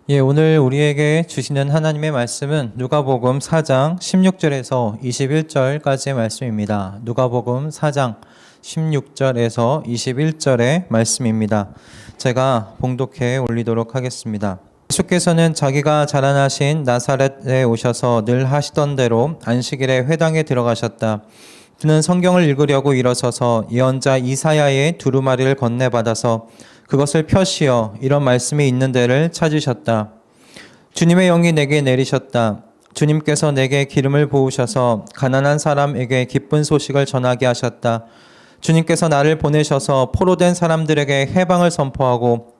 예, 오늘 우리에게 주시는 하나님의 말씀은 누가복음 4장 16절에서 21절까지의 말씀입니다. 누가복음 4장 16절에서 21절의 말씀입니다. 제가 봉독해 올리도록 하겠습니다. 예수께서는 자기가 자라나신 나사렛에 오셔서 늘 하시던 대로 안식일에 회당에 들어가셨다. 그는 성경을 읽으려고 일어서서 예언자 이사야의 두루마리를 건네받아서 그것을 펴시어 이런 말씀이 있는 데를 찾으셨다. 주님의 영이 내게 내리셨다. 주님께서 내게 기름을 부으셔서 가난한 사람에게 기쁜 소식을 전하게 하셨다. 주님께서 나를 보내셔서 포로된 사람들에게 해방을 선포하고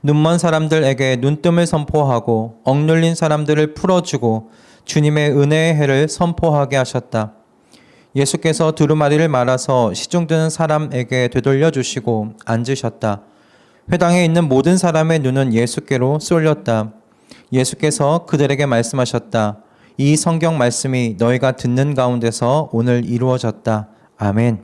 눈먼 사람들에게 눈뜸을 선포하고 억눌린 사람들을 풀어주고 주님의 은혜의 해를 선포하게 하셨다. 예수께서 두루마리를 말아서 시중드는 사람에게 되돌려 주시고 앉으셨다. 회당에 있는 모든 사람의 눈은 예수께로 쏠렸다. 예수께서 그들에게 말씀하셨다. 이 성경 말씀이 너희가 듣는 가운데서 오늘 이루어졌다. 아멘.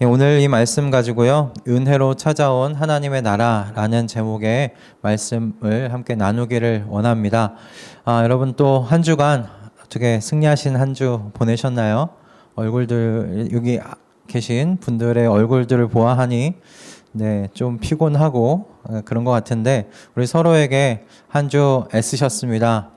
오늘 이 말씀 가지고요, 은혜로 찾아온 하나님의 나라라는 제목의 말씀을 함께 나누기를 원합니다. 여러분 또 한 주간 어떻게 승리하신 한 주 보내셨나요? 얼굴들, 여기 계신 분들의 얼굴들을 보아하니 좀 피곤하고 그런 것 같은데 우리 서로에게 한 주 애쓰셨습니다.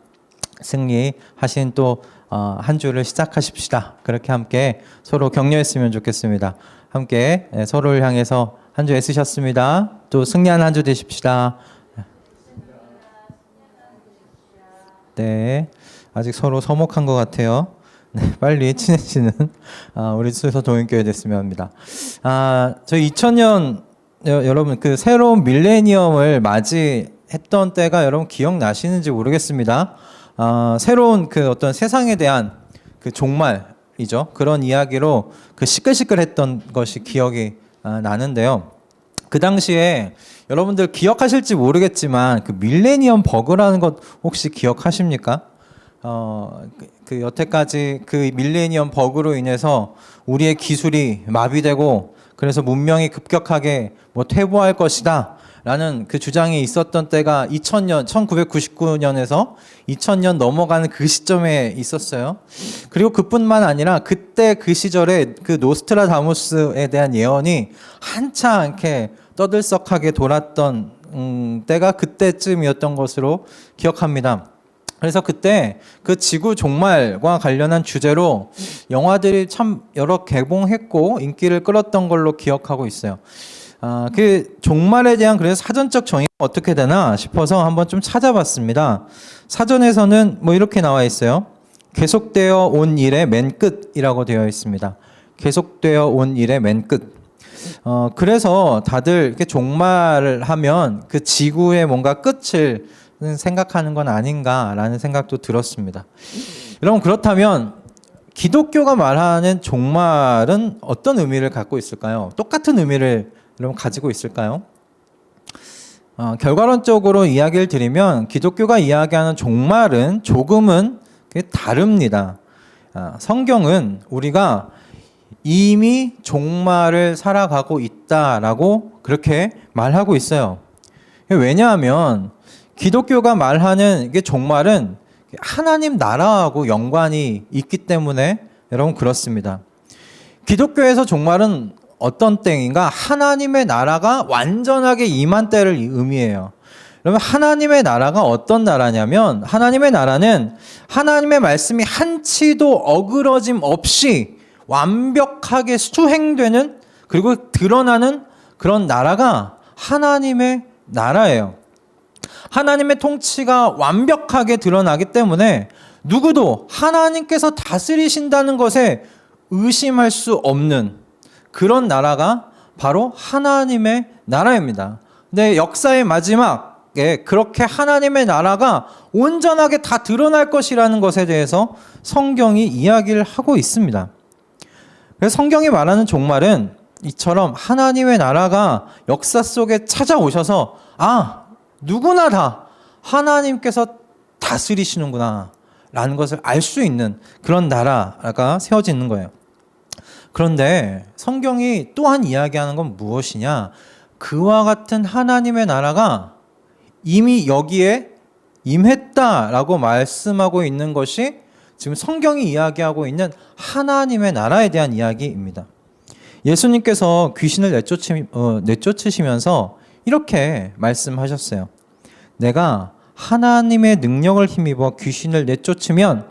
승리하신 또 한 주를 시작하십시다. 그렇게 함께 서로 격려했으면 좋겠습니다. 함께 서로를 향해서 한 주 애쓰셨습니다. 또 승리한 한 주 되십시다. 네, 아직 서로 서먹한 것 같아요. 네, 빨리 친해지는 우리 수서 동인교회 됐으면 합니다. 저희 2000년 여러분 그 새로운 밀레니엄을 맞이했던 때가 여러분 기억나시는지 모르겠습니다. 새로운 그 어떤 세상에 대한 그 종말이죠. 그런 이야기로 그 시끌시끌했던 것이 기억이 나는데요. 그 당시에 여러분들 기억하실지 모르겠지만 그 밀레니엄 버그라는 것 혹시 기억하십니까? 그 여태까지 그 밀레니엄 버그로 인해서 우리의 기술이 마비되고 그래서 문명이 급격하게 퇴보할 것이다 라는 그 주장이 있었던 때가 2000년, 1999년에서 2000년 넘어가는 그 시점에 있었어요. 그리고 그뿐만 아니라 그때 그 시절에 그 노스트라다무스에 대한 예언이 한창 이렇게 떠들썩하게 돌았던 때가 그때쯤이었던 것으로 기억합니다. 그래서 그때 그 지구 종말과 관련한 주제로 영화들이 참 여러 개봉했고 인기를 끌었던 걸로 기억하고 있어요. 그 종말에 대한 그래서 사전적 정의가 어떻게 되나 싶어서 한번 좀 찾아봤습니다. 사전에서는 이렇게 나와 있어요. 계속되어 온 일의 맨 끝이라고 되어 있습니다. 계속되어 온 일의 맨 끝. 그래서 다들 이렇게 종말을 하면 그 지구의 뭔가 끝을 생각하는 건 아닌가라는 생각도 들었습니다. 여러분 그렇다면 기독교가 말하는 종말은 어떤 의미를 갖고 있을까요? 똑같은 의미를 여러분 가지고 있을까요? 결과론적으로 이야기를 드리면 기독교가 이야기하는 종말은 조금은 다릅니다. 성경은 우리가 이미 종말을 살아가고 있다라고 그렇게 말하고 있어요. 왜냐하면 기독교가 말하는 이게 종말은 하나님 나라하고 연관이 있기 때문에 여러분 그렇습니다. 기독교에서 종말은 어떤 때인가? 하나님의 나라가 완전하게 임한 때를 의미해요. 그러면 하나님의 나라가 어떤 나라냐면 하나님의 나라는 하나님의 말씀이 한치도 어그러짐 없이 완벽하게 수행되는 그리고 드러나는 그런 나라가 하나님의 나라예요. 하나님의 통치가 완벽하게 드러나기 때문에 누구도 하나님께서 다스리신다는 것에 의심할 수 없는 그런 나라가 바로 하나님의 나라입니다. 근데 역사의 마지막에 그렇게 하나님의 나라가 온전하게 다 드러날 것이라는 것에 대해서 성경이 이야기를 하고 있습니다. 그래서 성경이 말하는 종말은 이처럼 하나님의 나라가 역사 속에 찾아오셔서 누구나 다 하나님께서 다스리시는구나 라는 것을 알 수 있는 그런 나라가 세워지는 거예요. 그런데 성경이 또한 이야기하는 건 무엇이냐? 그와 같은 하나님의 나라가 이미 여기에 임했다라고 말씀하고 있는 것이 지금 성경이 이야기하고 있는 하나님의 나라에 대한 이야기입니다. 예수님께서 귀신을 내쫓으시면서 이렇게 말씀하셨어요. 내가 하나님의 능력을 힘입어 귀신을 내쫓으면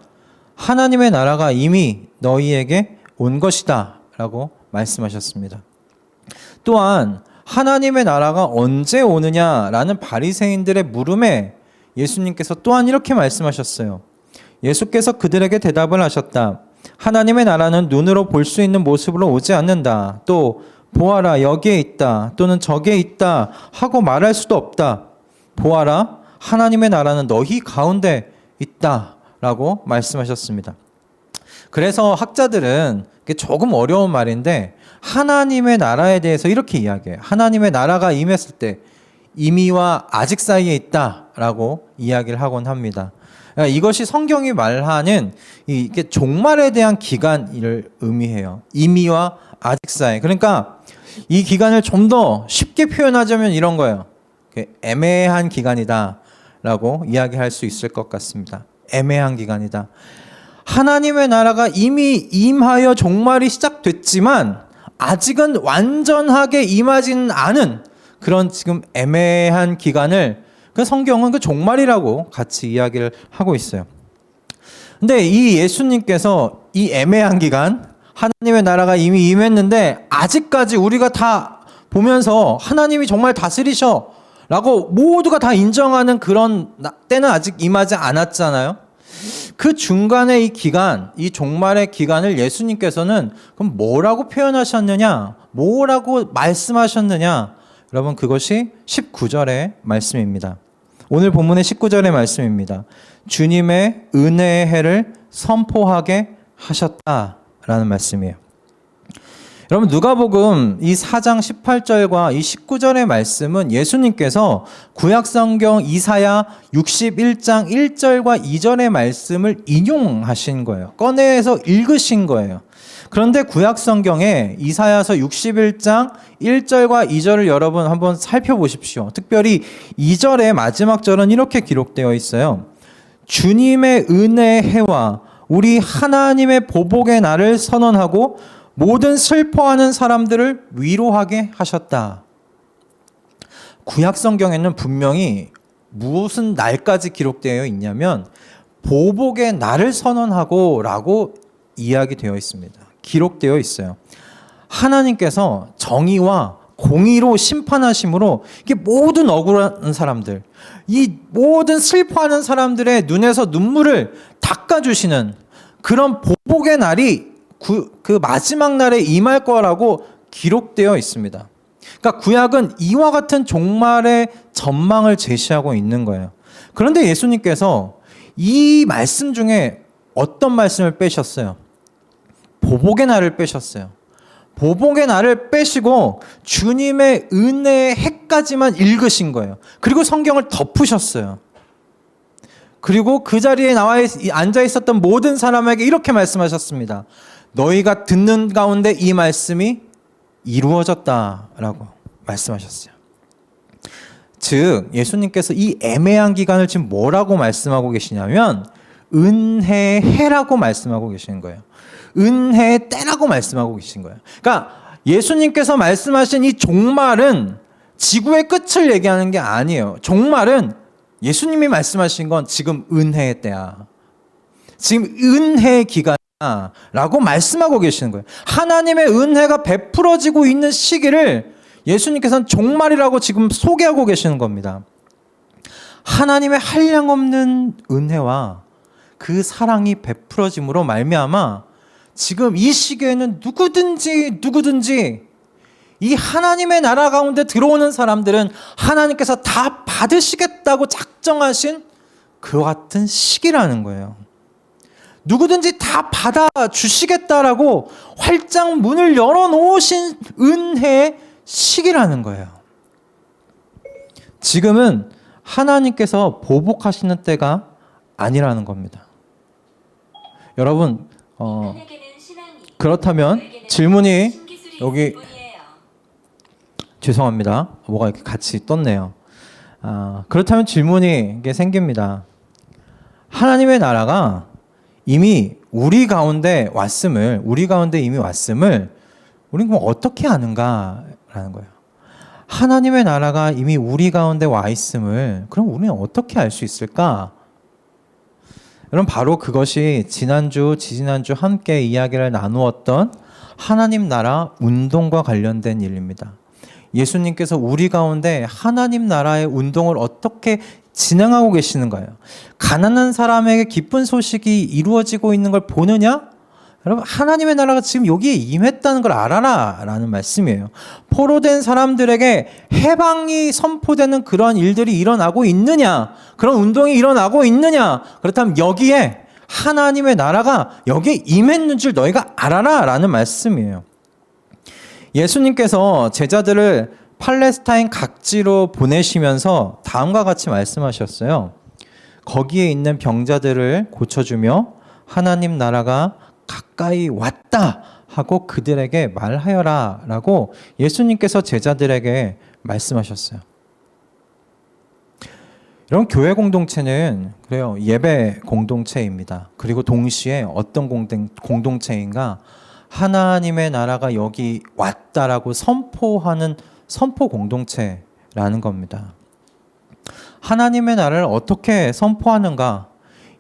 하나님의 나라가 이미 너희에게 온 것이다 라고 말씀하셨습니다. 또한 하나님의 나라가 언제 오느냐라는 바리새인들의 물음에 예수님께서 또한 이렇게 말씀하셨어요. 예수께서 그들에게 대답을 하셨다. 하나님의 나라는 눈으로 볼 수 있는 모습으로 오지 않는다. 또 보아라 여기에 있다 또는 저기에 있다 하고 말할 수도 없다. 보아라 하나님의 나라는 너희 가운데 있다 라고 말씀하셨습니다. 그래서 학자들은 조금 어려운 말인데 하나님의 나라에 대해서 이렇게 이야기해요. 하나님의 나라가 임했을 때 이미와 아직 사이에 있다라고 이야기를 하곤 합니다. 그러니까 이것이 성경이 말하는 이게 종말에 대한 기간을 의미해요. 이미와 아직 사이. 그러니까 이 기간을 좀 더 쉽게 표현하자면 이런 거예요. 애매한 기간이다라고 이야기할 수 있을 것 같습니다. 애매한 기간이다. 하나님의 나라가 이미 임하여 종말이 시작됐지만 아직은 완전하게 임하지는 않은 그런 지금 애매한 기간을 그 성경은 그 종말이라고 같이 이야기를 하고 있어요. 근데 이 예수님께서 이 애매한 기간, 하나님의 나라가 이미 임했는데 아직까지 우리가 다 보면서 하나님이 정말 다스리셔 라고 모두가 다 인정하는 그런 때는 아직 임하지 않았잖아요. 그 중간에 이 기간, 이 종말의 기간을 예수님께서는 그럼 뭐라고 표현하셨느냐? 뭐라고 말씀하셨느냐? 여러분 그것이 19절의 말씀입니다. 오늘 본문의 19절의 말씀입니다. 주님의 은혜의 해를 선포하게 하셨다라는 말씀이에요. 여러분 누가복음 이 4장 18절과 이 19절의 말씀은 예수님께서 구약성경 이사야 61장 1절과 2절의 말씀을 인용하신 거예요. 꺼내서 읽으신 거예요. 그런데 구약성경에 이사야서 61장 1절과 2절을 여러분 한번 살펴보십시오. 특별히 2절의 마지막 절은 이렇게 기록되어 있어요. 주님의 은혜의 해와 우리 하나님의 보복의 날을 선언하고 모든 슬퍼하는 사람들을 위로하게 하셨다. 구약 성경에는 분명히 무슨 날까지 기록되어 있냐면 보복의 날을 선언하고 라고 이야기되어 있습니다. 기록되어 있어요. 하나님께서 정의와 공의로 심판하심으로 이게 모든 억울한 사람들, 이 모든 슬퍼하는 사람들의 눈에서 눈물을 닦아주시는 그런 보복의 날이 그 마지막 날에 임할 거라고 기록되어 있습니다. 그러니까 구약은 이와 같은 종말의 전망을 제시하고 있는 거예요. 그런데 예수님께서 이 말씀 중에 어떤 말씀을 빼셨어요? 보복의 날을 빼셨어요. 보복의 날을 빼시고 주님의 은혜의 해까지만 읽으신 거예요. 그리고 성경을 덮으셨어요. 그리고 그 자리에 앉아 있었던 모든 사람에게 이렇게 말씀하셨습니다. 너희가 듣는 가운데 이 말씀이 이루어졌다라고 말씀하셨어요. 즉 예수님께서 이 애매한 기간을 지금 뭐라고 말씀하고 계시냐면 은혜의 해라고 말씀하고 계시는 거예요. 은혜의 때라고 말씀하고 계신 거예요. 그러니까 예수님께서 말씀하신 이 종말은 지구의 끝을 얘기하는 게 아니에요. 종말은 예수님이 말씀하신 건 지금 은혜의 때야. 지금 은혜의 기간이라고 말씀하고 계시는 거예요. 하나님의 은혜가 베풀어지고 있는 시기를 예수님께서는 종말이라고 지금 소개하고 계시는 겁니다. 하나님의 한량없는 은혜와 그 사랑이 베풀어짐으로 말미암아 지금 이 시기에는 누구든지 이 하나님의 나라 가운데 들어오는 사람들은 하나님께서 다 받으시겠다고 작정하신 그와 같은 시기라는 거예요. 누구든지 다 받아주시겠다라고 활짝 문을 열어놓으신 은혜의 시기라는 거예요. 지금은 하나님께서 보복하시는 때가 아니라는 겁니다. 여러분 그렇다면 질문이 여기 죄송합니다. 뭐가 이렇게 같이 떴네요. 그렇다면 질문이 이게 생깁니다. 하나님의 나라가 이미 우리 가운데 이미 왔음을 우리는 그럼 어떻게 아는가라는 거예요. 하나님의 나라가 이미 우리 가운데 와 있음을 그럼 우리는 어떻게 알 수 있을까? 여러분, 바로 그것이 지난주, 지지난주 함께 이야기를 나누었던 하나님 나라 운동과 관련된 일입니다. 예수님께서 우리 가운데 하나님 나라의 운동을 어떻게 진행하고 계시는가요? 가난한 사람에게 기쁜 소식이 이루어지고 있는 걸 보느냐? 여러분, 하나님의 나라가 지금 여기에 임했다는 걸 알아라 라는 말씀이에요. 포로된 사람들에게 해방이 선포되는 그런 일들이 일어나고 있느냐? 그런 운동이 일어나고 있느냐? 그렇다면 여기에 하나님의 나라가 여기에 임했는 줄 너희가 알아라 라는 말씀이에요. 예수님께서 제자들을 팔레스타인 각지로 보내시면서 다음과 같이 말씀하셨어요. 거기에 있는 병자들을 고쳐주며 하나님 나라가 가까이 왔다 하고 그들에게 말하여라 라고 예수님께서 제자들에게 말씀하셨어요. 이런 교회 공동체는 그래요, 예배 공동체입니다. 그리고 동시에 어떤 공동체인가? 하나님의 나라가 여기 왔다라고 선포하는 선포 공동체라는 겁니다. 하나님의 나라를 어떻게 선포하는가?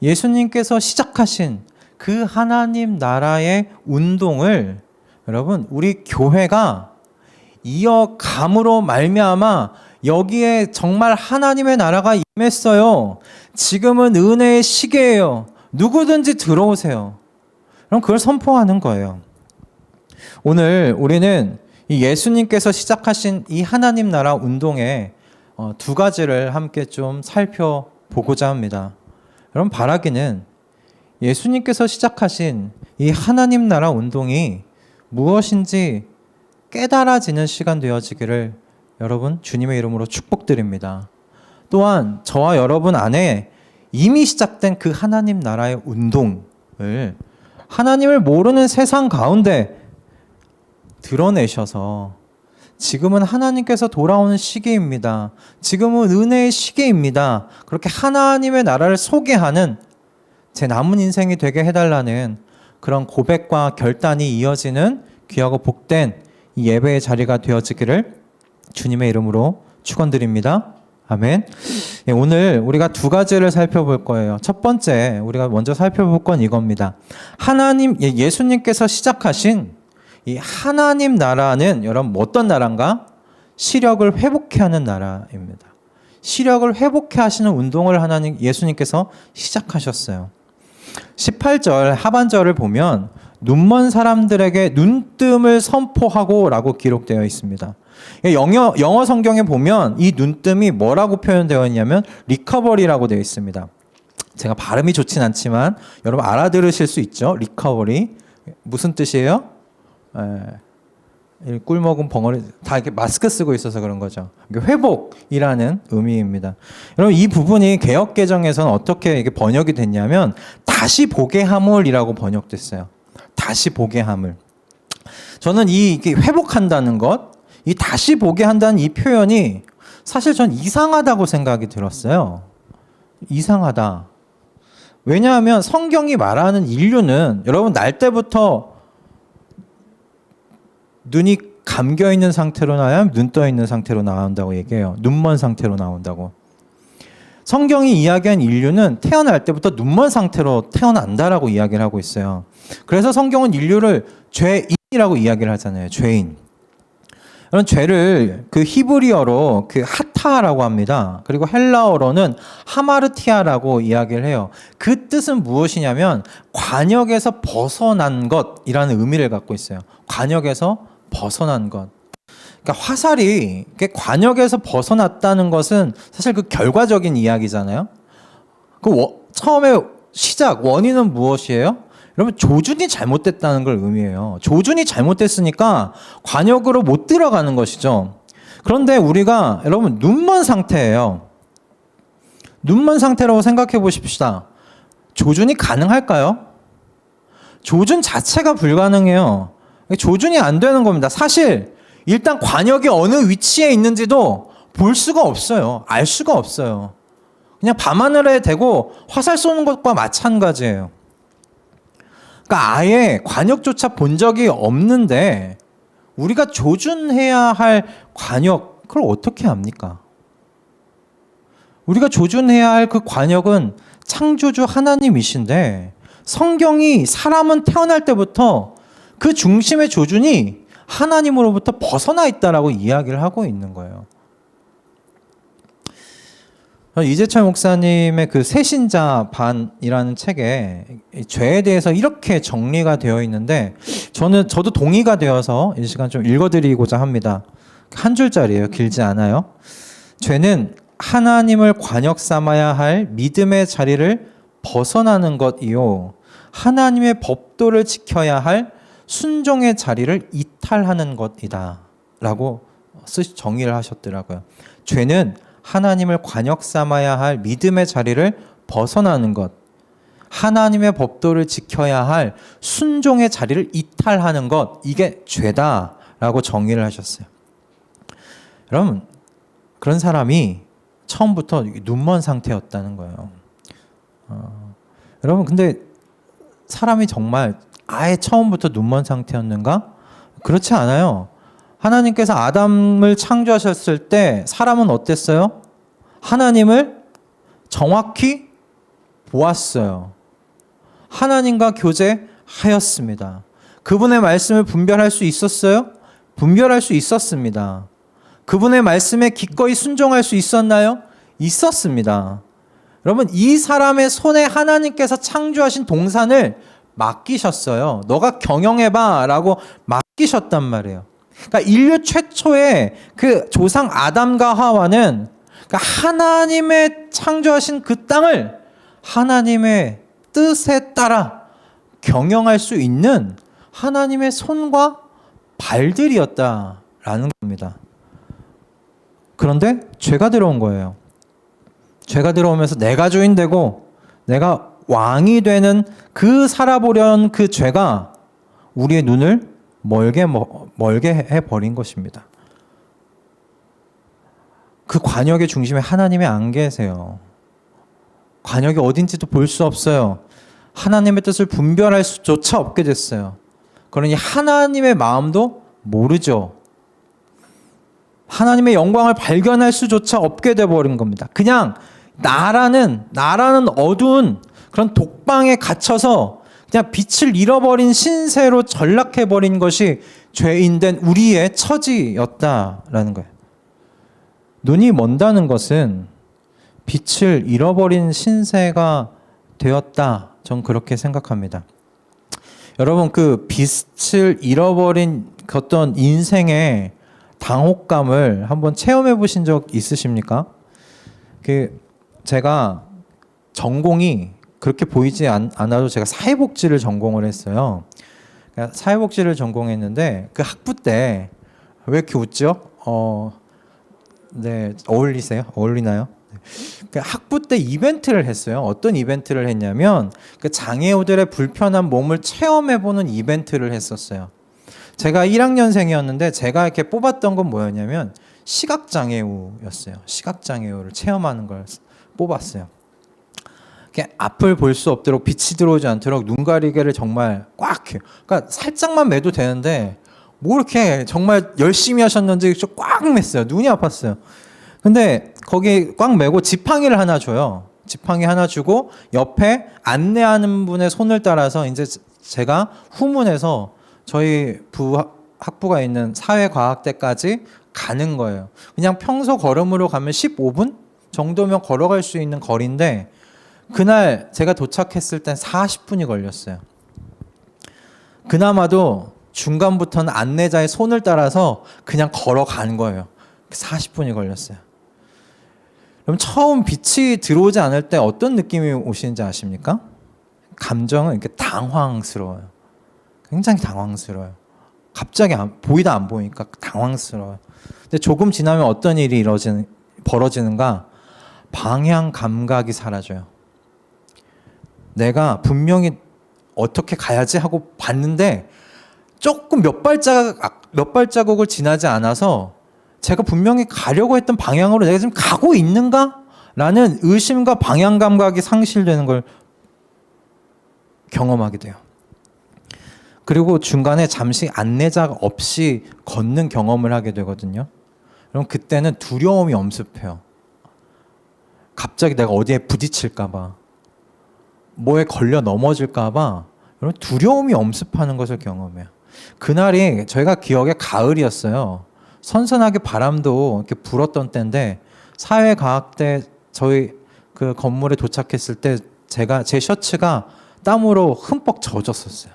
예수님께서 시작하신 그 하나님 나라의 운동을 여러분, 우리 교회가 이어감으로 말미암아 여기에 정말 하나님의 나라가 임했어요. 지금은 은혜의 시기예요. 누구든지 들어오세요. 그럼 그걸 선포하는 거예요. 오늘 우리는 이 예수님께서 시작하신 이 하나님 나라 운동의 두 가지를 함께 좀 살펴보고자 합니다. 여러분, 바라기는 예수님께서 시작하신 이 하나님 나라 운동이 무엇인지 깨달아지는 시간 되어지기를 여러분 주님의 이름으로 축복드립니다. 또한 저와 여러분 안에 이미 시작된 그 하나님 나라의 운동을 하나님을 모르는 세상 가운데 드러내셔서 지금은 하나님께서 돌아오는 시기입니다. 지금은 은혜의 시기입니다. 그렇게 하나님의 나라를 소개하는 제 남은 인생이 되게 해달라는 그런 고백과 결단이 이어지는 귀하고 복된 이 예배의 자리가 되어지기를 주님의 이름으로 축원드립니다. 아멘. 오늘 우리가 두 가지를 살펴볼 거예요. 첫 번째 우리가 먼저 살펴볼 건 이겁니다. 예수님께서 시작하신 이 하나님 나라는 여러분 어떤 나라인가? 시력을 회복해 하는 나라입니다. 시력을 회복해 하시는 운동을 예수님께서 시작하셨어요. 18절 하반절을 보면 눈먼 사람들에게 눈뜸을 선포하고 라고 기록되어 있습니다. 영어 성경에 보면 이 눈뜸이 뭐라고 표현되어 있냐면 리커버리라고 되어 있습니다. 제가 발음이 좋진 않지만 여러분 알아들으실 수 있죠? 리커버리 무슨 뜻이에요? 꿀먹은 벙어리 다 이렇게 마스크 쓰고 있어서 그런 거죠. 회복이라는 의미입니다. 여러분 이 부분이 개역개정에서는 어떻게 이게 번역이 됐냐면 다시 보게 함을이라고 번역됐어요. 다시 보게 함을. 저는 이게 회복한다는 것, 이 다시 보게 한다는 이 표현이 사실 전 이상하다고 생각이 들었어요. 이상하다. 왜냐하면 성경이 말하는 인류는 여러분 날 때부터 눈이 감겨 있는 상태로 나야 눈 떠 있는 상태로 나온다고 얘기해요. 눈먼 상태로 나온다고. 성경이 이야기한 인류는 태어날 때부터 눈먼 상태로 태어난다라고 이야기를 하고 있어요. 그래서 성경은 인류를 죄인이라고 이야기를 하잖아요. 죄인. 그런 죄를 그 히브리어로 그 하타라고 합니다. 그리고 헬라어로는 하마르티아라고 이야기를 해요. 그 뜻은 무엇이냐면 관역에서 벗어난 것이라는 의미를 갖고 있어요. 관역에서 벗어난 것. 그러니까 화살이 관역에서 벗어났다는 것은 사실 그 결과적인 이야기잖아요. 처음에 원인은 무엇이에요? 여러분 조준이 잘못됐다는 걸 의미해요. 조준이 잘못됐으니까 관역으로 못 들어가는 것이죠. 그런데 우리가 여러분 눈먼 상태예요. 눈먼 상태라고 생각해 보십시다. 조준이 가능할까요? 조준 자체가 불가능해요. 조준이 안 되는 겁니다. 사실 일단 관역이 어느 위치에 있는지도 볼 수가 없어요. 알 수가 없어요. 그냥 밤하늘에 대고 화살 쏘는 것과 마찬가지예요. 그러니까 아예 관역조차 본 적이 없는데 우리가 조준해야 할 관역, 그걸 어떻게 합니까? 우리가 조준해야 할 그 관역은 창조주 하나님이신데 성경이 사람은 태어날 때부터 그 중심의 조준이 하나님으로부터 벗어나 있다라고 이야기를 하고 있는 거예요. 이재철 목사님의 그 새신자 반이라는 책에 죄에 대해서 이렇게 정리가 되어 있는데 저도 동의가 되어서 이 시간 좀 읽어드리고자 합니다. 한 줄짜리예요. 길지 않아요. 죄는 하나님을 관역 삼아야 할 믿음의 자리를 벗어나는 것이요, 하나님의 법도를 지켜야 할 순종의 자리를 이탈하는 것이다 라고 정의를 하셨더라고요. 죄는 하나님을 관역 삼아야 할 믿음의 자리를 벗어나는 것, 하나님의 법도를 지켜야 할 순종의 자리를 이탈하는 것, 이게 죄다라고 정의를 하셨어요. 여러분, 그런 사람이 처음부터 눈먼 상태였다는 거예요. 여러분, 근데 사람이 정말 아예 처음부터 눈먼 상태였는가? 그렇지 않아요. 하나님께서 아담을 창조하셨을 때 사람은 어땠어요? 하나님을 정확히 보았어요. 하나님과 교제하였습니다. 그분의 말씀을 분별할 수 있었어요? 분별할 수 있었습니다. 그분의 말씀에 기꺼이 순종할 수 있었나요? 있었습니다. 여러분, 이 사람의 손에 하나님께서 창조하신 동산을 맡기셨어요. 너가 경영해봐 라고 맡기셨단 말이에요. 그러니까 인류 최초의 그 조상 아담과 하와는 그러니까 하나님의 창조하신 그 땅을 하나님의 뜻에 따라 경영할 수 있는 하나님의 손과 발들이었다라는 겁니다. 그런데 죄가 들어온 거예요. 죄가 들어오면서 내가 주인 되고 내가 왕이 되는 그 살아보려는 그 죄가 우리의 눈을 멀게 해버린 것입니다. 그 관역의 중심에 하나님이 안 계세요. 관역이 어딘지도 볼 수 없어요. 하나님의 뜻을 분별할 수조차 없게 됐어요. 그러니 하나님의 마음도 모르죠. 하나님의 영광을 발견할 수조차 없게 돼버린 겁니다. 그냥 나라는 어두운 그런 독방에 갇혀서 그냥 빛을 잃어버린 신세로 전락해버린 것이 죄인된 우리의 처지였다라는 거예요. 눈이 먼다는 것은 빛을 잃어버린 신세가 되었다. 전 그렇게 생각합니다. 여러분, 그 빛을 잃어버린 어떤 인생의 당혹감을 한번 체험해 보신 적 있으십니까? 제가 전공이 그렇게 보이지 않아도 제가 사회복지를 전공을 했어요. 그러니까 사회복지를 전공했는데 그 학부 때 왜 이렇게 웃죠? 네, 어울리나요? 그 학부 때 이벤트를 했어요. 어떤 이벤트를 했냐면 그 장애우들의 불편한 몸을 체험해보는 이벤트를 했었어요. 제가 1학년생이었는데 제가 이렇게 뽑았던 건 뭐였냐면 시각장애우였어요. 시각장애우를 체험하는 걸 뽑았어요. 앞을 볼 수 없도록 빛이 들어오지 않도록 눈 가리개를 정말 꽉 해요. 그러니까 살짝만 매도 되는데 뭐 이렇게 정말 열심히 하셨는지 꽉 맸어요. 눈이 아팠어요. 근데 거기 꽉 매고 지팡이를 하나 줘요. 지팡이 하나 주고 옆에 안내하는 분의 손을 따라서 이제 제가 후문에서 저희 학부가 있는 사회과학대까지 가는 거예요. 그냥 평소 걸음으로 가면 15분 정도면 걸어갈 수 있는 거리인데 그날 제가 도착했을 땐 40분이 걸렸어요. 그나마도 중간부터는 안내자의 손을 따라서 그냥 걸어간 거예요. 40분이 걸렸어요. 그럼 처음 빛이 들어오지 않을 때 어떤 느낌이 오시는지 아십니까? 감정은 이렇게 당황스러워요. 굉장히 당황스러워요. 갑자기 보이다 안 보이니까 당황스러워요. 근데 조금 지나면 어떤 일이 벌어지는가? 방향 감각이 사라져요. 내가 분명히 어떻게 가야지 하고 봤는데 조금 몇 발자국을 지나지 않아서 제가 분명히 가려고 했던 방향으로 내가 지금 가고 있는가? 라는 의심과 방향 감각이 상실되는 걸 경험하게 돼요. 그리고 중간에 잠시 안내자 없이 걷는 경험을 하게 되거든요. 그럼 그때는 두려움이 엄습해요. 갑자기 내가 어디에 부딪힐까봐, 뭐에 걸려 넘어질까봐 두려움이 엄습하는 것을 경험해요. 그날이 저희가 기억에 가을이었어요. 선선하게 바람도 이렇게 불었던 때인데, 사회과학대 저희 그 건물에 도착했을 때 제 셔츠가 땀으로 흠뻑 젖었었어요.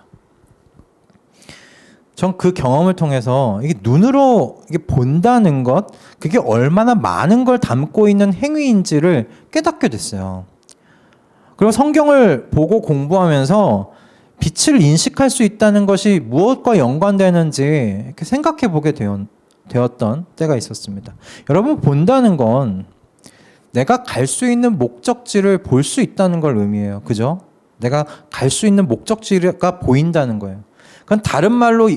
전 그 경험을 통해서 이게 눈으로 이게 본다는 것, 그게 얼마나 많은 걸 담고 있는 행위인지를 깨닫게 됐어요. 그리고 성경을 보고 공부하면서 빛을 인식할 수 있다는 것이 무엇과 연관되는지 이렇게 생각해 보게 되었던 때가 있었습니다. 여러분, 본다는 건 내가 갈 수 있는 목적지를 볼 수 있다는 걸 의미해요. 그죠? 내가 갈 수 있는 목적지가 보인다는 거예요. 그건 다른 말로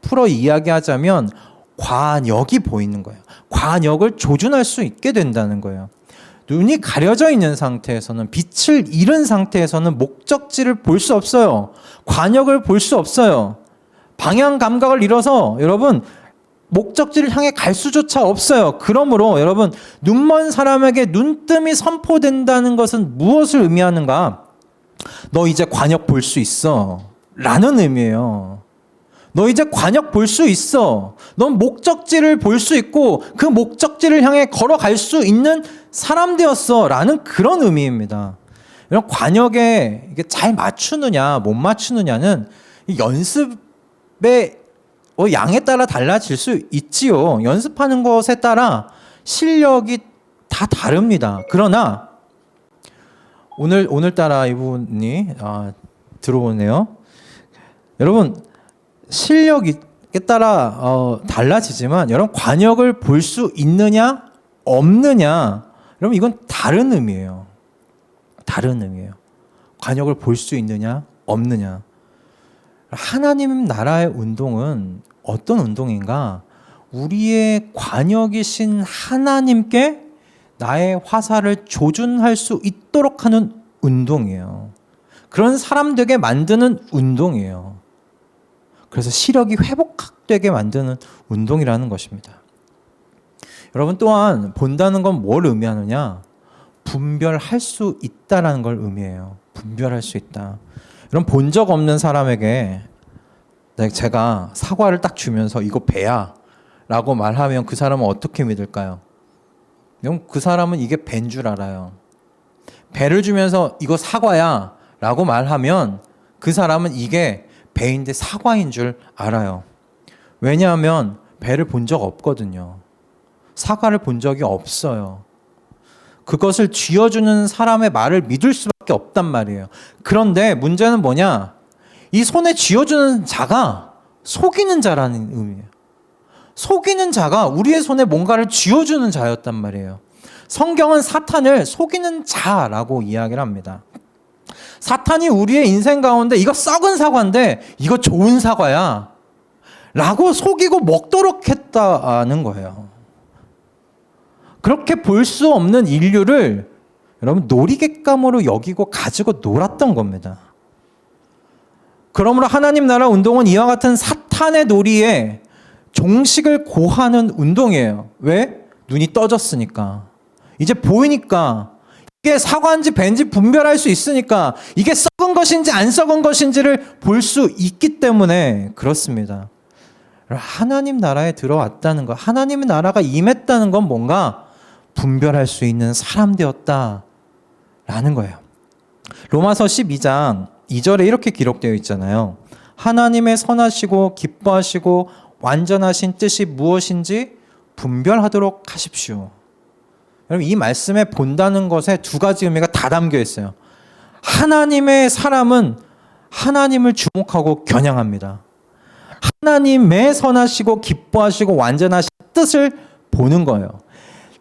풀어 이야기하자면 관역이 보이는 거예요. 관역을 조준할 수 있게 된다는 거예요. 눈이 가려져 있는 상태에서는, 빛을 잃은 상태에서는 목적지를 볼 수 없어요. 관역을 볼 수 없어요. 방향 감각을 잃어서 여러분 목적지를 향해 갈 수조차 없어요. 그러므로 여러분, 눈먼 사람에게 눈뜸이 선포된다는 것은 무엇을 의미하는가? 너 이제 관역 볼 수 있어 라는 의미예요. 너 이제 관역 볼 수 있어. 넌 목적지를 볼 수 있고 그 목적지를 향해 걸어갈 수 있는 사람 되었어 라는 그런 의미입니다. 이런 관역에 이게 잘 맞추느냐 못 맞추느냐는 연습의 양에 따라 달라질 수 있지요. 연습하는 것에 따라 실력이 다 다릅니다. 그러나 오늘따라 이분이 들어오네요. 여러분, 실력에 따라 달라지지만 여러분, 관역을 볼 수 있느냐 없느냐, 여러분 이건 다른 의미예요. 다른 의미예요. 관역을 볼 수 있느냐 없느냐. 하나님 나라의 운동은 어떤 운동인가? 우리의 관역이신 하나님께 나의 화살을 조준할 수 있도록 하는 운동이에요. 그런 사람 되게 만드는 운동이에요. 그래서 시력이 회복되게 만드는 운동이라는 것입니다. 여러분, 또한 본다는 건 뭘 의미하느냐? 분별할 수 있다라는 걸 의미해요. 분별할 수 있다. 여러분, 본 적 없는 사람에게 제가 사과를 딱 주면서 이거 배야 라고 말하면 그 사람은 어떻게 믿을까요? 그 사람은 이게 배인 줄 알아요. 배를 주면서 이거 사과야 라고 말하면 그 사람은 이게 배인데 사과인 줄 알아요. 왜냐하면 배를 본 적 없거든요. 사과를 본 적이 없어요. 그것을 쥐어주는 사람의 말을 믿을 수밖에 없단 말이에요. 그런데 문제는 뭐냐? 이 손에 쥐어주는 자가 속이는 자라는 의미예요. 속이는 자가 우리의 손에 뭔가를 쥐어주는 자였단 말이에요. 성경은 사탄을 속이는 자라고 이야기를 합니다. 사탄이 우리의 인생 가운데 이거 썩은 사과인데 이거 좋은 사과야 라고 속이고 먹도록 했다는 거예요. 그렇게 볼 수 없는 인류를 여러분 놀이객감으로 여기고 가지고 놀았던 겁니다. 그러므로 하나님 나라 운동은 이와 같은 사탄의 놀이에 종식을 고하는 운동이에요. 왜? 눈이 떠졌으니까. 이제 보이니까, 이게 사과인지 벤지 분별할 수 있으니까, 이게 썩은 것인지 안 썩은 것인지를 볼 수 있기 때문에 그렇습니다. 하나님 나라에 들어왔다는 것, 하나님의 나라가 임했다는 건 뭔가 분별할 수 있는 사람 되었다라는 거예요. 로마서 12장 2절에 이렇게 기록되어 있잖아요. 하나님의 선하시고 기뻐하시고 완전하신 뜻이 무엇인지 분별하도록 하십시오. 여러분, 이 말씀에 본다는 것에 두 가지 의미가 다 담겨 있어요. 하나님의 사람은 하나님을 주목하고 겨냥합니다. 하나님의 선하시고 기뻐하시고 완전하신 뜻을 보는 거예요.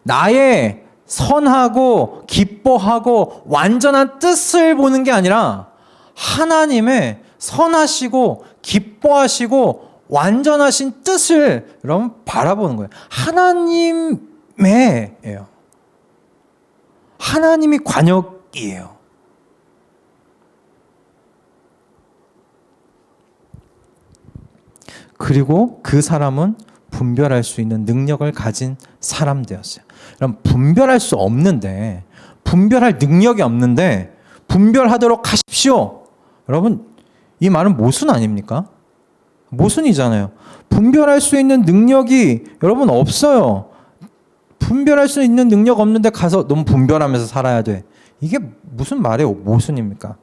나의 선하고 기뻐하고 완전한 뜻을 보는 게 아니라 하나님의 선하시고 기뻐하시고 완전하신 뜻을 여러분 바라보는 거예요. 하나님의예요. 하나님이 관역이에요. 그리고 그 사람은 분별할 수 있는 능력을 가진 사람 되었어요. 그럼 분별할 수 없는데, 분별할 능력이 없는데 분별하도록 하십시오. 여러분, 이 말은 모순 아닙니까? 모순이잖아요. 분별할 수 있는 능력이 여러분 없어요. 분별할 수 있는 능력 없는데 가서 너무 분별하면서 살아야 돼. 이게 무슨 말이에요? 모순입니까?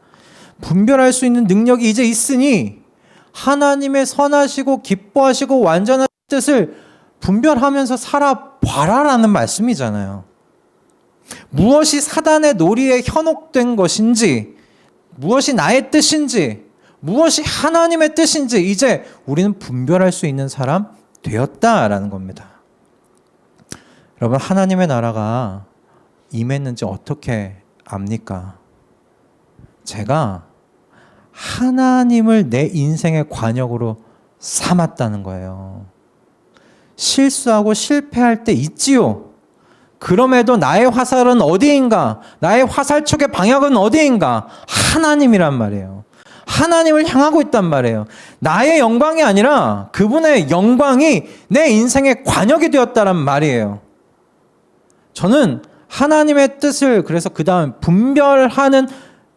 분별할 수 있는 능력이 이제 있으니 하나님의 선하시고 기뻐하시고 완전한 뜻을 분별하면서 살아봐라라는 말씀이잖아요. 무엇이 사단의 놀이에 현혹된 것인지, 무엇이 나의 뜻인지, 무엇이 하나님의 뜻인지 이제 우리는 분별할 수 있는 사람 되었다라는 겁니다. 여러분, 하나님의 나라가 임했는지 어떻게 압니까? 제가 하나님을 내 인생의 관역으로 삼았다는 거예요. 실수하고 실패할 때 있지요. 그럼에도 나의 화살은 어디인가? 나의 화살촉의 방향은 어디인가? 하나님이란 말이에요. 하나님을 향하고 있단 말이에요. 나의 영광이 아니라 그분의 영광이 내 인생의 관역이 되었다란 말이에요. 저는 하나님의 뜻을 그래서 그 다음 분별하는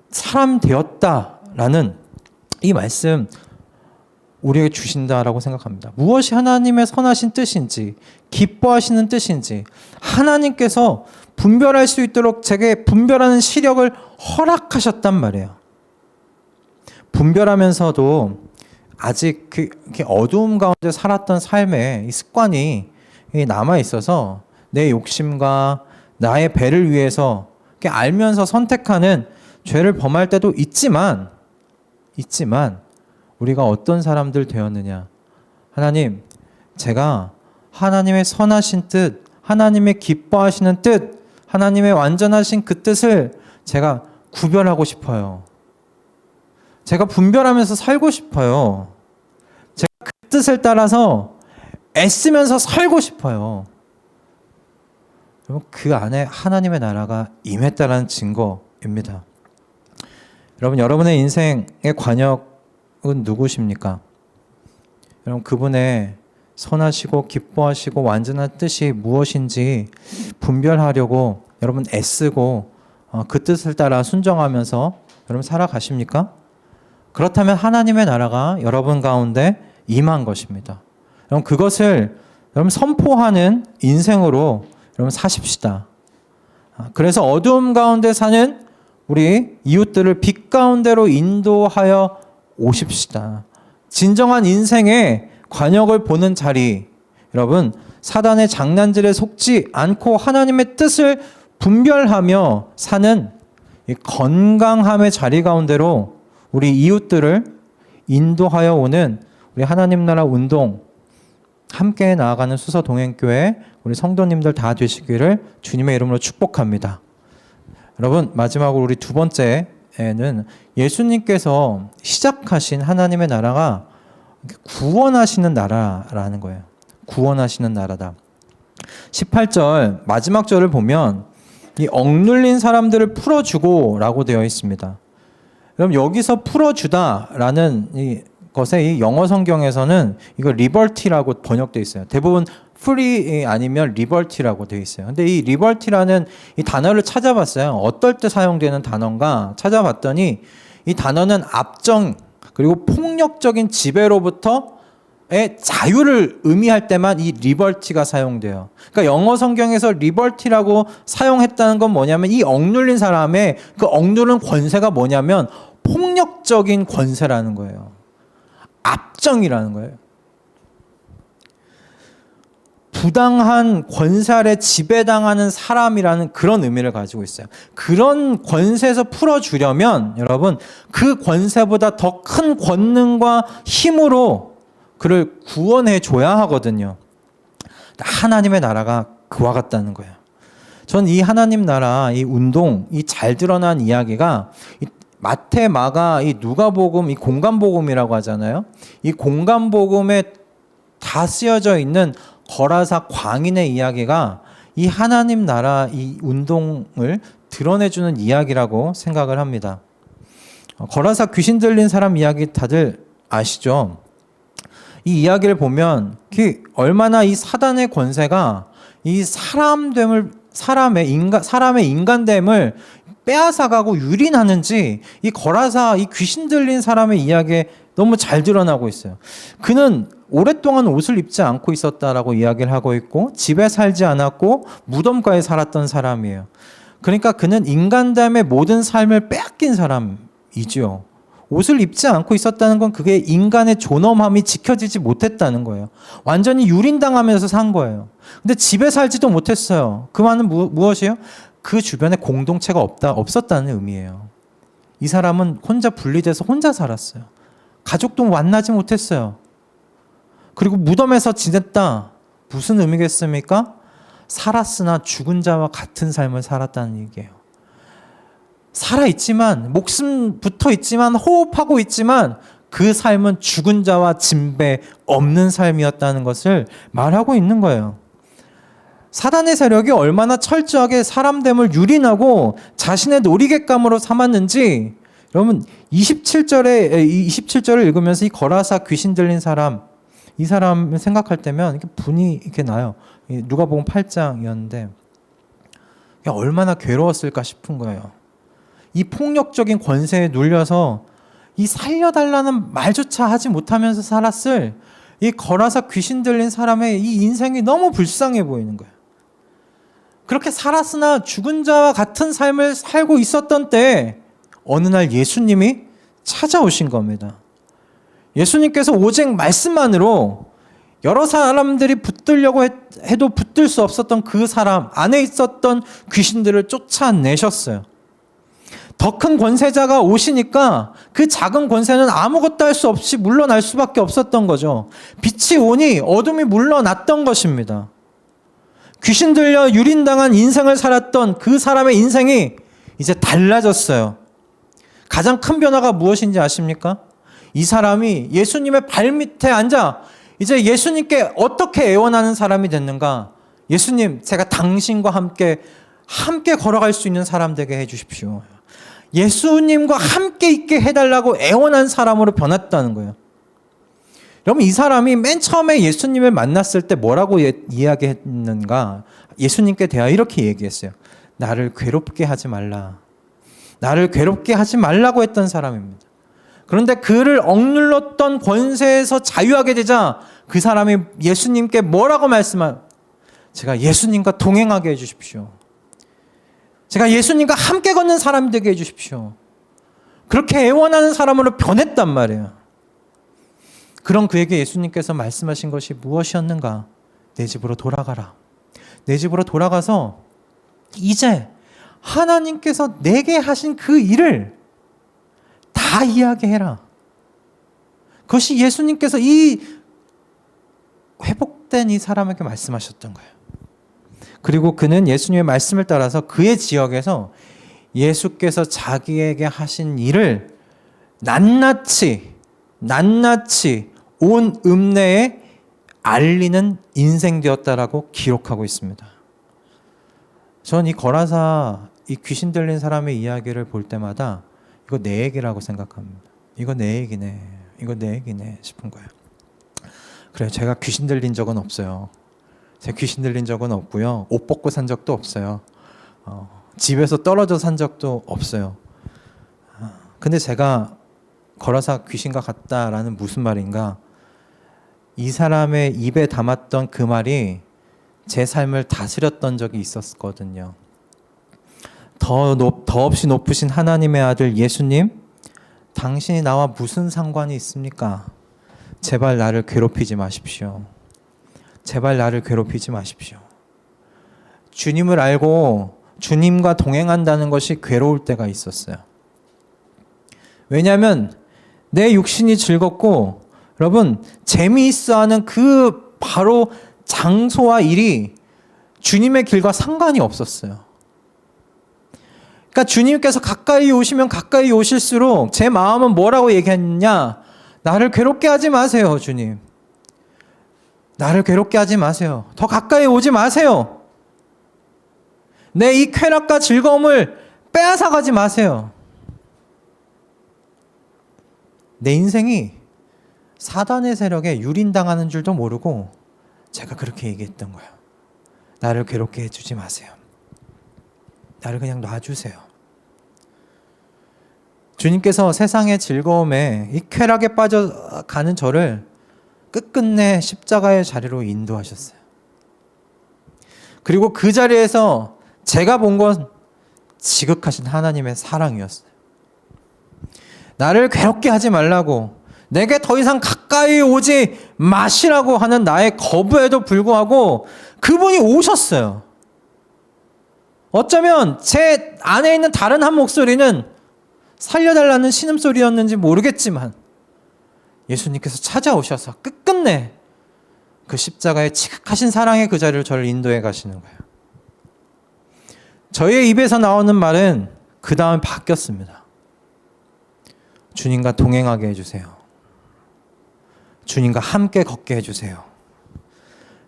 사람 되었다라는 이 말씀 우리에게 주신다라고 생각합니다. 무엇이 하나님의 선하신 뜻인지, 기뻐하시는 뜻인지 하나님께서 분별할 수 있도록 제게 분별하는 시력을 허락하셨단 말이에요. 분별하면서도 아직 그 어두움 가운데 살았던 삶에 이 습관이 남아 있어서 내 욕심과 나의 배를 위해서 알면서 선택하는 죄를 범할 때도 있지만 우리가 어떤 사람들 되었느냐? 하나님, 제가 하나님의 선하신 뜻, 하나님의 기뻐하시는 뜻, 하나님의 완전하신 그 뜻을 제가 구별하고 싶어요. 제가 분별하면서 살고 싶어요. 제가 그 뜻을 따라서 애쓰면서 살고 싶어요. 여러분, 그 안에 하나님의 나라가 임했다는 증거입니다. 여러분, 여러분의 인생의 관역은 누구십니까? 여러분, 그분의 선하시고 기뻐하시고 완전한 뜻이 무엇인지 분별하려고 여러분 애쓰고 그 뜻을 따라 순종하면서 여러분 살아가십니까? 그렇다면 하나님의 나라가 여러분 가운데 임한 것입니다. 여러분, 그것을 여러분 선포하는 인생으로 여러분 사십시다. 그래서 어두움 가운데 사는 우리 이웃들을 빛 가운데로 인도하여 오십시다. 진정한 인생의 관역을 보는 자리, 여러분 사단의 장난질에 속지 않고 하나님의 뜻을 분별하며 사는 이 건강함의 자리 가운데로 우리 이웃들을 인도하여 오는 우리 하나님 나라 운동 함께 나아가는 수서동행교회 우리 성도님들 다 되시기를 주님의 이름으로 축복합니다. 여러분, 마지막으로 우리 두 번째는 예수님께서 시작하신 하나님의 나라가 구원하시는 나라라는 거예요. 구원하시는 나라다. 18절 마지막 절을 보면 이 억눌린 사람들을 풀어주고 라고 되어 있습니다. 그럼 여기서 풀어주다라는 이 것에 이 영어 성경에서는 이거 리버티라고 번역되어 있어요. 대부분 free 아니면 liberty라고 되어 있어요. 근데 이 liberty라는 이 단어를 찾아봤어요. 어떨 때 사용되는 단어인가 찾아봤더니 이 단어는 압정 그리고 폭력적인 지배로부터의 자유를 의미할 때만 이 liberty가 사용돼요. 그러니까 영어 성경에서 liberty라고 사용했다는 건 뭐냐면 이 억눌린 사람의 그 억누른 권세가 뭐냐면 폭력적인 권세라는 거예요. 압정이라는 거예요. 부당한 권세 아래 지배당하는 사람이라는 그런 의미를 가지고 있어요. 그런 권세에서 풀어주려면 여러분 그 권세보다 더 큰 권능과 힘으로 그를 구원해 줘야 하거든요. 하나님의 나라가 그와 같다는 거예요. 전 이 하나님 나라, 이 운동, 이 잘 드러난 이야기가 마태, 마가, 이 누가복음, 이 공간복음이라고 하잖아요. 이 공간복음의 다 쓰여져 있는 거라사 광인의 이야기가 이 하나님 나라 이 운동을 드러내주는 이야기라고 생각을 합니다. 거라사 귀신 들린 사람 이야기 다들 아시죠? 이 이야기를 보면 얼마나 이 사단의 권세가 이 사람의 인간됨을 빼앗아가고 유린하는지 이 거라사 이 귀신 들린 사람의 이야기에 너무 잘 드러나고 있어요. 그는 오랫동안 옷을 입지 않고 있었다라고 이야기를 하고 있고 집에 살지 않았고 무덤가에 살았던 사람이에요. 그러니까 그는 인간됨의 모든 삶을 빼앗긴 사람이죠. 옷을 입지 않고 있었다는 건 그게 인간의 존엄함이 지켜지지 못했다는 거예요. 완전히 유린당하면서 산 거예요. 근데 집에 살지도 못했어요. 그 말은 무엇이에요? 그 주변에 공동체가 없었다는 의미예요. 이 사람은 혼자 분리돼서 혼자 살았어요. 가족도 만나지 못했어요. 그리고 무덤에서 지냈다. 무슨 의미겠습니까? 살았으나 죽은 자와 같은 삶을 살았다는 얘기예요. 살아있지만, 목숨 붙어 있지만, 호흡하고 있지만, 그 삶은 죽은 자와 진배 없는 삶이었다는 것을 말하고 있는 거예요. 사단의 세력이 얼마나 철저하게 사람됨을 유린하고 자신의 놀이객감으로 삼았는지, 여러분, 27절을 읽으면서 이 거라사 귀신 들린 사람, 이 사람을 생각할 때면 분이 이렇게 나요. 누가복음 8장이었는데, 얼마나 괴로웠을까 싶은 거예요. 이 폭력적인 권세에 눌려서 이 살려달라는 말조차 하지 못하면서 살았을 이 거라사 귀신 들린 사람의 이 인생이 너무 불쌍해 보이는 거예요. 그렇게 살았으나 죽은 자와 같은 삶을 살고 있었던 때에 어느 날 예수님이 찾아오신 겁니다. 예수님께서 오직 말씀만으로 여러 사람들이 붙들려고 해도 붙들 수 없었던 그 사람 안에 있었던 귀신들을 쫓아내셨어요. 더 큰 권세자가 오시니까 그 작은 권세는 아무것도 할 수 없이 물러날 수밖에 없었던 거죠. 빛이 오니 어둠이 물러났던 것입니다. 귀신 들려 유린당한 인생을 살았던 그 사람의 인생이 이제 달라졌어요. 가장 큰 변화가 무엇인지 아십니까? 이 사람이 예수님의 발밑에 앉아 이제 예수님께 어떻게 애원하는 사람이 됐는가? 예수님, 제가 당신과 함께 걸어갈 수 있는 사람 되게 해주십시오. 예수님과 함께 있게 해달라고 애원한 사람으로 변했다는 거예요. 여러분, 이 사람이 맨 처음에 예수님을 만났을 때 뭐라고 이야기했는가? 예수님께 대하여 이렇게 얘기했어요. 나를 괴롭게 하지 말라. 나를 괴롭게 하지 말라고 했던 사람입니다. 그런데 그를 억눌렀던 권세에서 자유하게 되자 그 사람이 예수님께 뭐라고 제가 예수님과 동행하게 해주십시오. 제가 예수님과 함께 걷는 사람이 되게 해주십시오. 그렇게 애원하는 사람으로 변했단 말이에요. 그런 그에게 예수님께서 말씀하신 것이 무엇이었는가? 내 집으로 돌아가라. 내 집으로 돌아가서 이제 하나님께서 내게 하신 그 일을 다 이야기해라. 그것이 예수님께서 이 회복된 이 사람에게 말씀하셨던 거예요. 그리고 그는 예수님의 말씀을 따라서 그의 지역에서 예수께서 자기에게 하신 일을 낱낱이 온 읍내에 알리는 인생 되었다라고 기록하고 있습니다. 전 이 거라사 이 귀신 들린 사람의 이야기를 볼 때마다 이거 내 얘기라고 생각합니다. 이거 내 얘기네 싶은 거예요. 그래요. 제가 귀신 들린 적은 없어요. 제가 귀신 들린 적은 없고요. 옷 벗고 산 적도 없어요. 집에서 떨어져 산 적도 없어요. 근데 제가 거라사 귀신과 같다라는 무슨 말인가? 이 사람의 입에 담았던 그 말이 제 삶을 다스렸던 적이 있었거든요. 더없이 높으신 하나님의 아들 예수님, 당신이 나와 무슨 상관이 있습니까? 제발 나를 괴롭히지 마십시오. 제발 나를 괴롭히지 마십시오. 주님을 알고 주님과 동행한다는 것이 괴로울 때가 있었어요. 왜냐하면 내 육신이 즐겁고 여러분 재미있어하는 그 바로 장소와 일이 주님의 길과 상관이 없었어요. 그러니까 주님께서 가까이 오시면 가까이 오실수록 제 마음은 뭐라고 얘기했냐? 나를 괴롭게 하지 마세요, 주님. 나를 괴롭게 하지 마세요. 더 가까이 오지 마세요. 내 이 쾌락과 즐거움을 빼앗아가지 마세요. 내 인생이 사단의 세력에 유린당하는 줄도 모르고 제가 그렇게 얘기했던 거예요. 나를 괴롭게 해주지 마세요. 나를 그냥 놔주세요. 주님께서 세상의 즐거움에 이 쾌락에 빠져가는 저를 끝끝내 십자가의 자리로 인도하셨어요. 그리고 그 자리에서 제가 본 건 지극하신 하나님의 사랑이었어요. 나를 괴롭게 하지 말라고, 내게 더 이상 가까이 오지 마시라고 하는 나의 거부에도 불구하고 그분이 오셨어요. 어쩌면 제 안에 있는 다른 한 목소리는 살려달라는 신음소리였는지 모르겠지만 예수님께서 찾아오셔서 끝끝내 그 십자가의 지극하신 사랑의 그 자리를 저를 인도해 가시는 거예요. 저의 입에서 나오는 말은 그 다음 바뀌었습니다. 주님과 동행하게 해주세요. 주님과 함께 걷게 해주세요.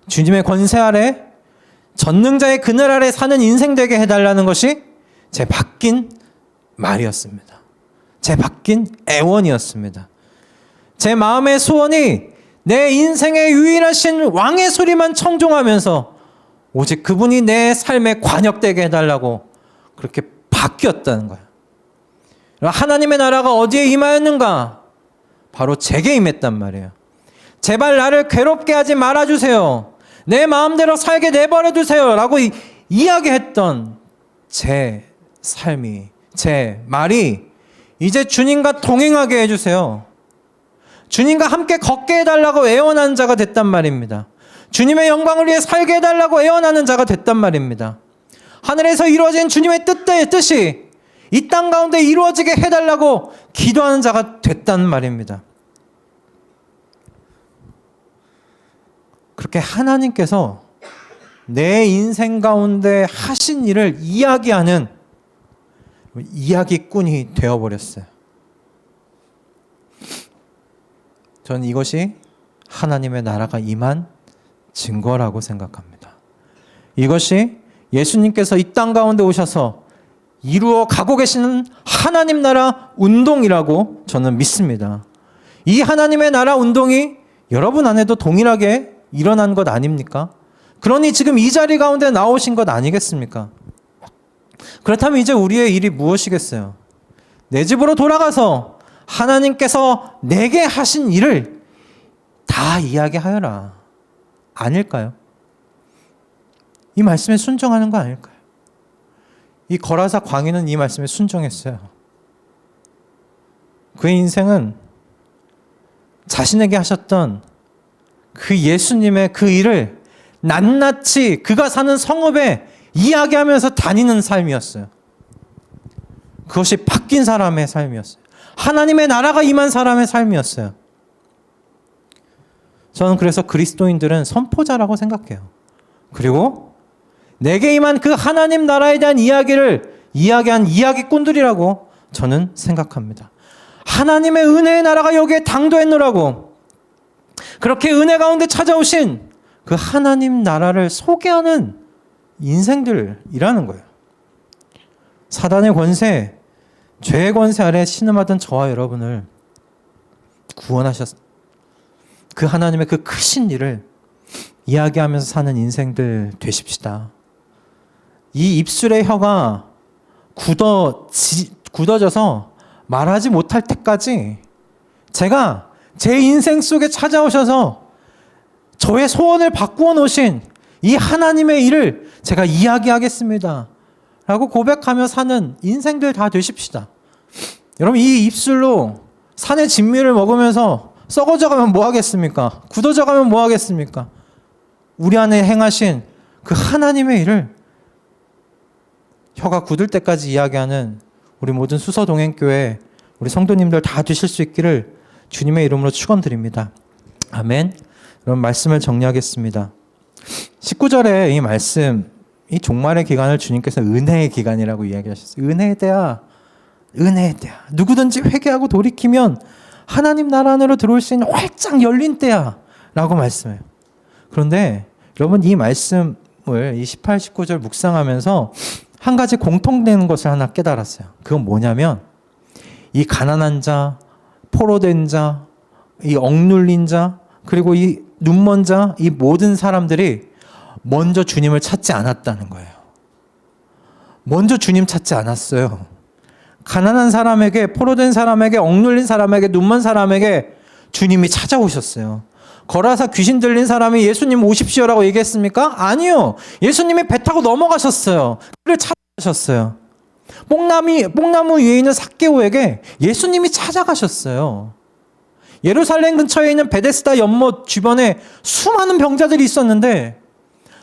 주님의 권세 아래, 전능자의 그늘 아래 사는 인생 되게 해달라는 것이 제 바뀐 말이었습니다. 제 바뀐 애원이었습니다. 제 마음의 소원이 내 인생의 유일하신 왕의 소리만 청종하면서 오직 그분이 내 삶에 관역되게 해달라고 그렇게 바뀌었다는 거예요. 하나님의 나라가 어디에 임하였는가? 바로 제게 임했단 말이에요. 제발 나를 괴롭게 하지 말아주세요. 내 마음대로 살게 내버려 두세요. 라고 이야기했던 제 삶이, 제 말이 이제 주님과 동행하게 해주세요. 주님과 함께 걷게 해달라고 애원하는 자가 됐단 말입니다. 주님의 영광을 위해 살게 해달라고 애원하는 자가 됐단 말입니다. 하늘에서 이루어진 주님의 뜻이 이 땅 가운데 이루어지게 해달라고 기도하는 자가 됐단 말입니다. 그렇게 하나님께서 내 인생 가운데 하신 일을 이야기하는 이야기꾼이 되어버렸어요. 저는 이것이 하나님의 나라가 임한 증거라고 생각합니다. 이것이 예수님께서 이 땅 가운데 오셔서 이루어 가고 계시는 하나님 나라 운동이라고 저는 믿습니다. 이 하나님의 나라 운동이 여러분 안에도 동일하게 일어난 것 아닙니까? 그러니 지금 이 자리 가운데 나오신 것 아니겠습니까? 그렇다면 이제 우리의 일이 무엇이겠어요? 내 집으로 돌아가서 하나님께서 내게 하신 일을 다 이야기하여라. 아닐까요? 이 말씀에 순종하는 거 아닐까요? 이 거라사 광인은 이 말씀에 순종했어요. 그의 인생은 자신에게 하셨던 그 예수님의 그 일을 낱낱이 그가 사는 성읍에 이야기하면서 다니는 삶이었어요. 그것이 바뀐 사람의 삶이었어요. 하나님의 나라가 임한 사람의 삶이었어요. 저는 그래서 그리스도인들은 선포자라고 생각해요. 그리고 내게 임한 그 하나님 나라에 대한 이야기를 이야기한 이야기꾼들이라고 저는 생각합니다. 하나님의 은혜의 나라가 여기에 당도했노라고 그렇게 은혜 가운데 찾아오신 그 하나님 나라를 소개하는 인생들이라는 거예요. 사단의 권세, 죄의 권세 아래 신음하던 저와 여러분을 구원하셨습니다. 그 하나님의 그 크신 일을 이야기하면서 사는 인생들 되십시다. 이 입술의 혀가 굳어져서 말하지 못할 때까지 제가 제 인생 속에 찾아오셔서 저의 소원을 바꾸어 놓으신 이 하나님의 일을 제가 이야기하겠습니다. 라고 고백하며 사는 인생들 다 되십시다. 여러분, 이 입술로 산의 진미를 먹으면서 썩어져 가면 뭐 하겠습니까? 굳어져 가면 뭐 하겠습니까? 우리 안에 행하신 그 하나님의 일을 혀가 굳을 때까지 이야기하는 우리 모든 수서동행교회 우리 성도님들 다 되실 수 있기를 주님의 이름으로 축원드립니다. 아멘. 그럼 말씀을 정리하겠습니다. 19절에 이 말씀, 이 종말의 기간을 주님께서 은혜의 기간이라고 이야기하셨어요. 은혜의 때야. 은혜의 때야. 누구든지 회개하고 돌이키면 하나님 나라 안으로 들어올 수 있는 활짝 열린 때야 라고 말씀해요. 그런데 여러분 이 말씀을 이 18, 19절 묵상하면서 한 가지 공통되는 것을 하나 깨달았어요. 그건 뭐냐면 이 가난한 자, 포로된 자, 이 억눌린 자, 그리고 이 눈먼 자, 이 모든 사람들이 먼저 주님을 찾지 않았다는 거예요. 먼저 주님 찾지 않았어요. 가난한 사람에게, 포로된 사람에게, 억눌린 사람에게, 눈먼 사람에게 주님이 찾아오셨어요. 거라사 귀신 들린 사람이 예수님 오십시오라고 얘기했습니까? 아니요. 예수님이 배 타고 넘어가셨어요. 그를 찾아가셨어요. 뽕나무 위에 있는 삭개오에게 예수님이 찾아가셨어요. 예루살렘 근처에 있는 베데스다 연못 주변에 수많은 병자들이 있었는데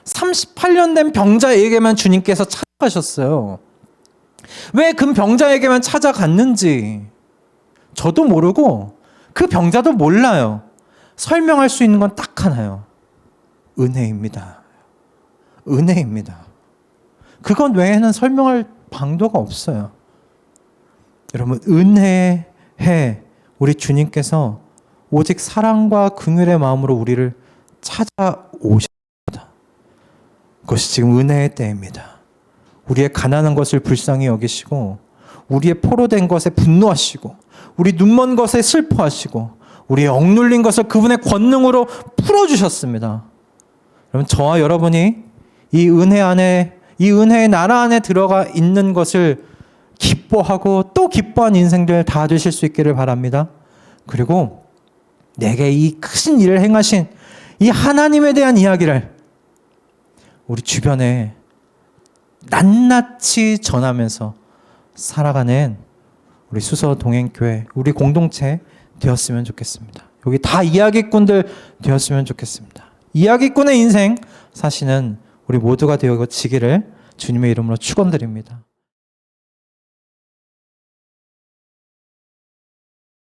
38년 된 병자에게만 주님께서 찾아가셨어요. 왜 그 병자에게만 찾아갔는지 저도 모르고 그 병자도 몰라요. 설명할 수 있는 건 딱 하나요. 은혜입니다. 은혜입니다. 그것 외에는 설명할 방도가 없어요. 여러분, 은혜에 우리 주님께서 오직 사랑과 긍휼의 마음으로 우리를 찾아오십니다. 그것이 지금 은혜의 때입니다. 우리의 가난한 것을 불쌍히 여기시고 우리의 포로된 것에 분노하시고 우리 눈먼 것에 슬퍼하시고 우리의 억눌린 것을 그분의 권능으로 풀어주셨습니다. 여러분, 저와 여러분이 이 은혜 안에, 이 은혜의 나라 안에 들어가 있는 것을 기뻐하고 또 기뻐한 인생들 다 되실 수 있기를 바랍니다. 그리고 내게 이 큰 일을 행하신 이 하나님에 대한 이야기를 우리 주변에 낱낱이 전하면서 살아가는 우리 수서 동행교회, 우리 공동체 되었으면 좋겠습니다. 여기 다 이야기꾼들 되었으면 좋겠습니다. 이야기꾼의 인생 사시는 우리 모두가 되어지기를 주님의 이름으로 축원드립니다.